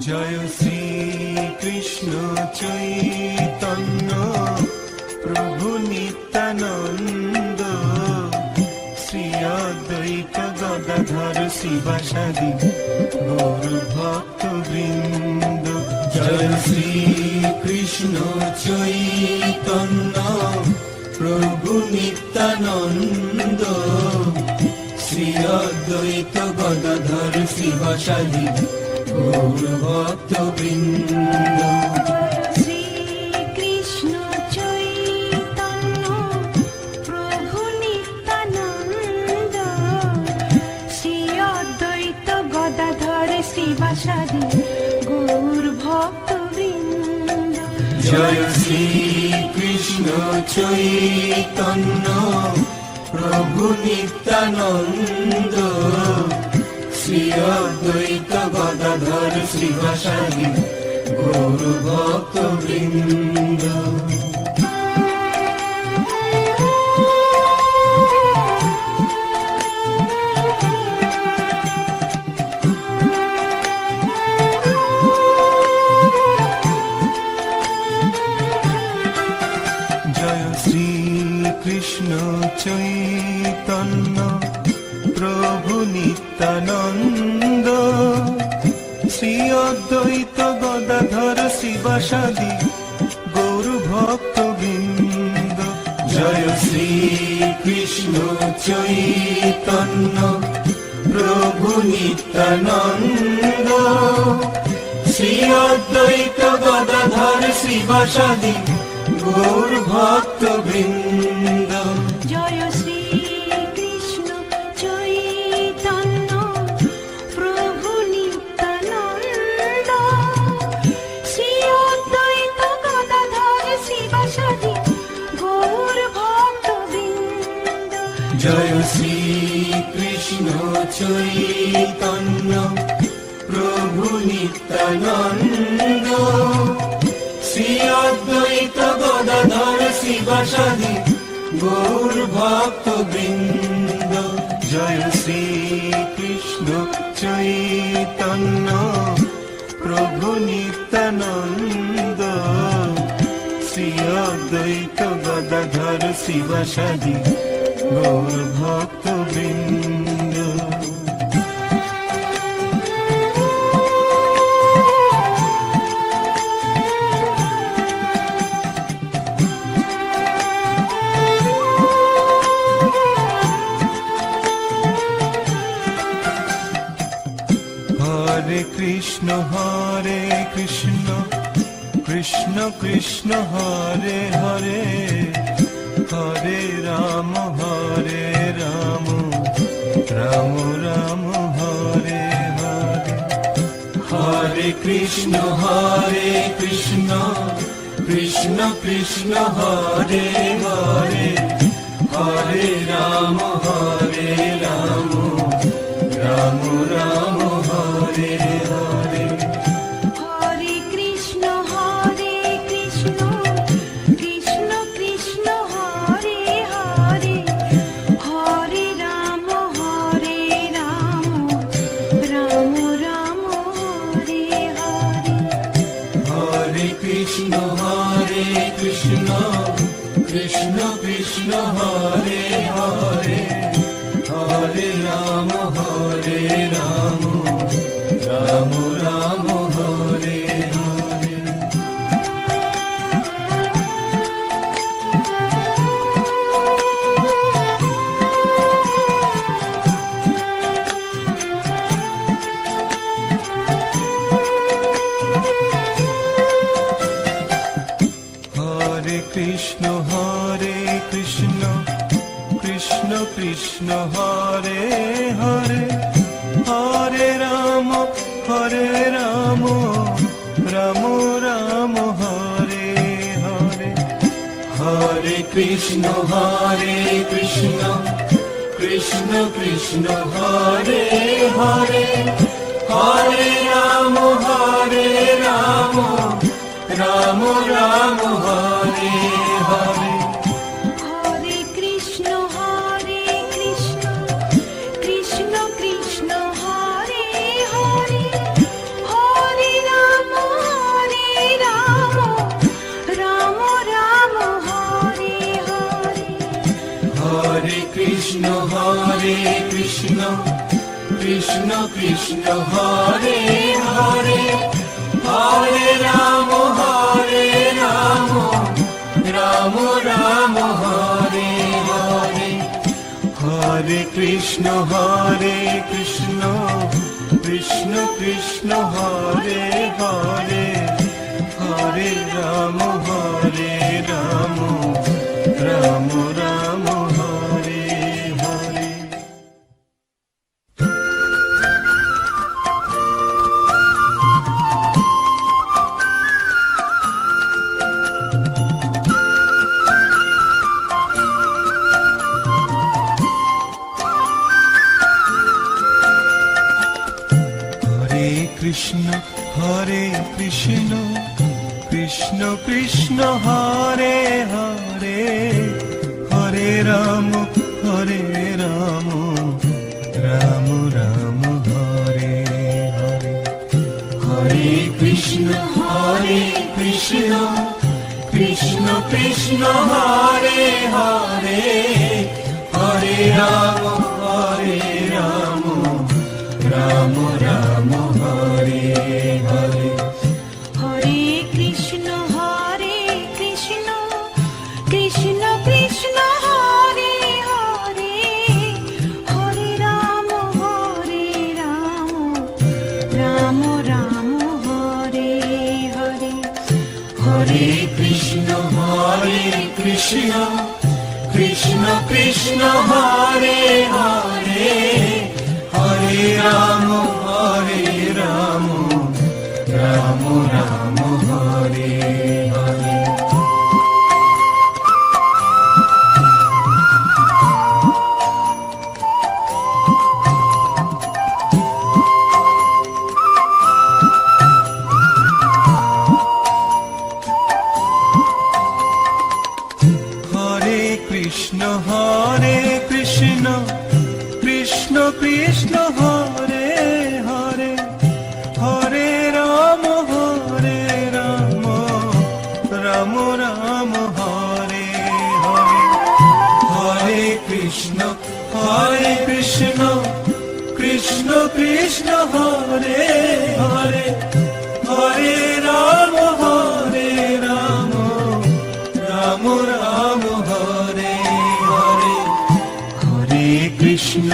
জয় শ্রী কৃষ্ণ চৈতন্য প্রভু নিত্যানন্দ, শ্রী অদ্বৈত গদাধর শিবাসাদি গৌর ভক্ত বৃন্দ। জয় শ্রী কৃষ্ণ চৈতন্য প্রভু নিত্যানন্দ, শ্রী অদ্বৈত গদাধর শিবাসাদি গৌর ভক্ত বৃন্দ। শ্রী কৃষ্ণ চৈতন্য প্রভু নিত্যানন্দ, শ্রী অদ্বৈত গদাধর শিবাসাদি গৌর ভক্ত বৃন্দ। জয় শ্রী কৃষ্ণ চৈতন্য প্রভু নিত্যানন্দ, শ্রী অদ্বৈত গদাধর শিবাসাদি গৌর ভক্ত বৃন্দ। জয় শ্রী কৃষ্ণ চৈতন্য প্রভু নিত্যানন্দ, শ্রী অদ্বৈত গদাধর শিবাসাদি গৌর ভক্ত বৃন্দ। জয় শ্রী কৃষ্ণ চৈতন্য প্রভু নিত্যানন্দ, শ্রী অদ্বৈত গদাধর শিবাসাদি গৌর ভক্ত বৃন্দ। জয় শ্রী কৃষ্ণ চৈতন্য প্রভু নিত্যানন্দ, শ্রী অদ্বৈত গদাধর শিবাসাদি গৌর ভক্ত বৃন্দ। জয় শ্রী কৃষ্ণ চৈতন্য প্রভু নিত্যানন্দ, শ্রী অদ্বৈত গদাধর শিবাসাদি গৌর ভক্ত বৃন্দ। জয় শ্রী কৃষ্ণ চৈতন্য প্রভু নিত্যানন্দ, শ্রী অদ্বৈত গদাধর শিবাসাদি গৌর ভক্ত বৃন্দ। হরে কৃষ্ণ কৃষ্ণ কৃষ্ণ হরে হরে, হরে রাম রাম রাম হরে হরে। হরে কৃষ্ণ কৃষ্ণ কৃষ্ণ হরে হরে, হরে রাম রাম রাম হরে হরে। হরে কৃষ্ণ কৃষ্ণ কৃষ্ণ হরে হরে, হরে রাম রাম হরে হরে। হরে কৃষ্ণ কৃষ্ণ কৃষ্ণ হরে হরে, হরে রাম রাম রাম হরে হরে। হরে কৃষ্ণ কৃষ্ণ কৃষ্ণ হরে হরে, হরে রাম রাম রাম হরে হরে। হরে কৃষ্ণ কৃষ্ণ কৃষ্ণ হরে হরে, হরে রাম রাম রাম হরে হরে। হরে কৃষ্ণ কৃষ্ণ কৃষ্ণ হরে হরে, হরে হরে কৃষ্ণ কৃষ্ণ কৃষ্ণ হরে হরে হরে রাম রাম রাম হরে হরে হরে কৃষ্ণ কৃষ্ণ কৃষ্ণ হরে হরে হরে রাম রাম রাম রাম হরে হরে কৃষ্ণ কৃষ্ণ কৃষ্ণ হরে হরে হরে রাম রাম রাম হরে হরে হরে কৃষ্ণ কৃষ্ণ কৃষ্ণ হরে হরে হরে রাম রাম রাম হরে হরে হরে কৃষ্ণ কৃষ্ণ কৃষ্ণ হরে হরে হরে রাম রাম রাম হরে হরে হরে কৃষ্ণ কৃষ্ণ কৃষ্ণ হরে হরে হরে রাম রাম রাম হরে হরে হরে কৃষ্ণ কৃষ্ণ কৃষ্ণ হরে হরে হরে রাম রাম রাম হরে হরে হরে কৃষ্ণ কৃষ্ণ কৃষ্ণ হরে হরে হরে রাম রাম রাম হরে হরে হরে কৃষ্ণ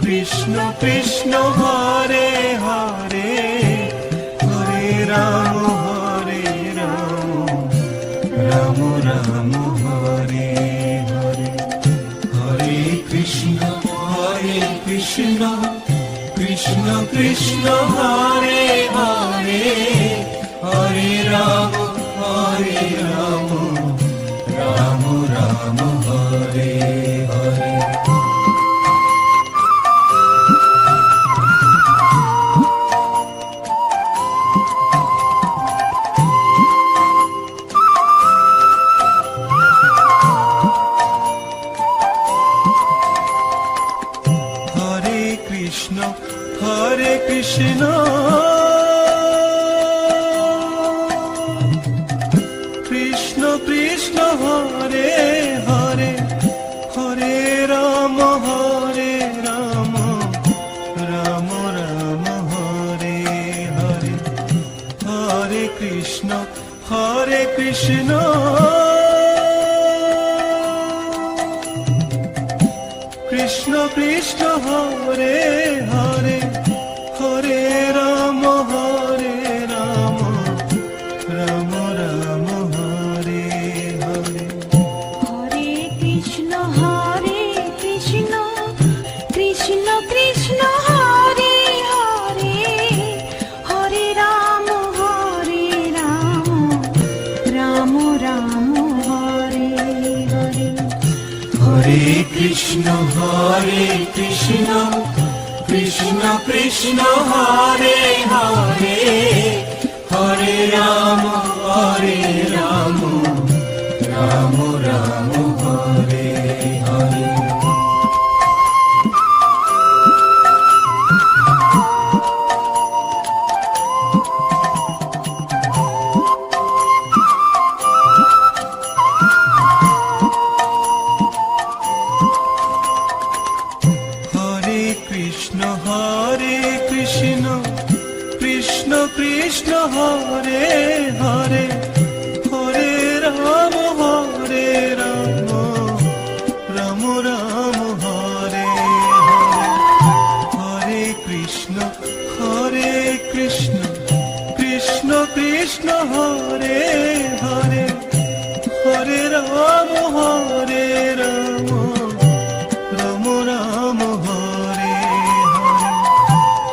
কৃষ্ণ কৃষ্ণ হরে হরে হরে রাম রাম হরে হরে হরে কৃষ্ণ কৃষ্ণ কৃষ্ণ হরে হরে হরে রাম রাম হরে হরে হরে কৃষ্ণ কৃষ্ণ কৃষ্ণ হরে হরে হরে রাম রাম রাম হরে হরে হরে কৃষ্ণ কৃষ্ণ কৃষ্ণ হরে হরে হরে রাম রাম রাম হরে হরে হরে কৃষ্ণ কৃষ্ণ কৃষ্ণ হরে হরে হরে রাম রাম হরে হরে হরে কৃষ্ণ কৃষ্ণ হরে হরে হরে রাম রাম হরে হরে হরে হরে হরে রাম রাম রাম হরে হরে হরে কৃষ্ণ কৃষ্ণ কৃষ্ণ হরে হরে হরে রাম রাম রাম হরে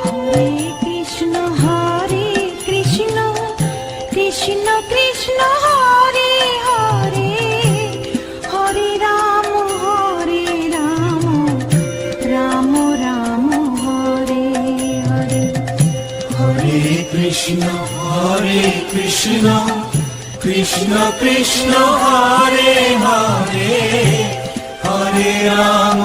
হরে হরে কৃষ্ণ কৃষ্ণ কৃষ্ণ হরে হরে হরে রাম রাম রাম হরে হরে হরে কৃষ্ণ কৃষ্ণ কৃষ্ণ হরে হরে হরে রাম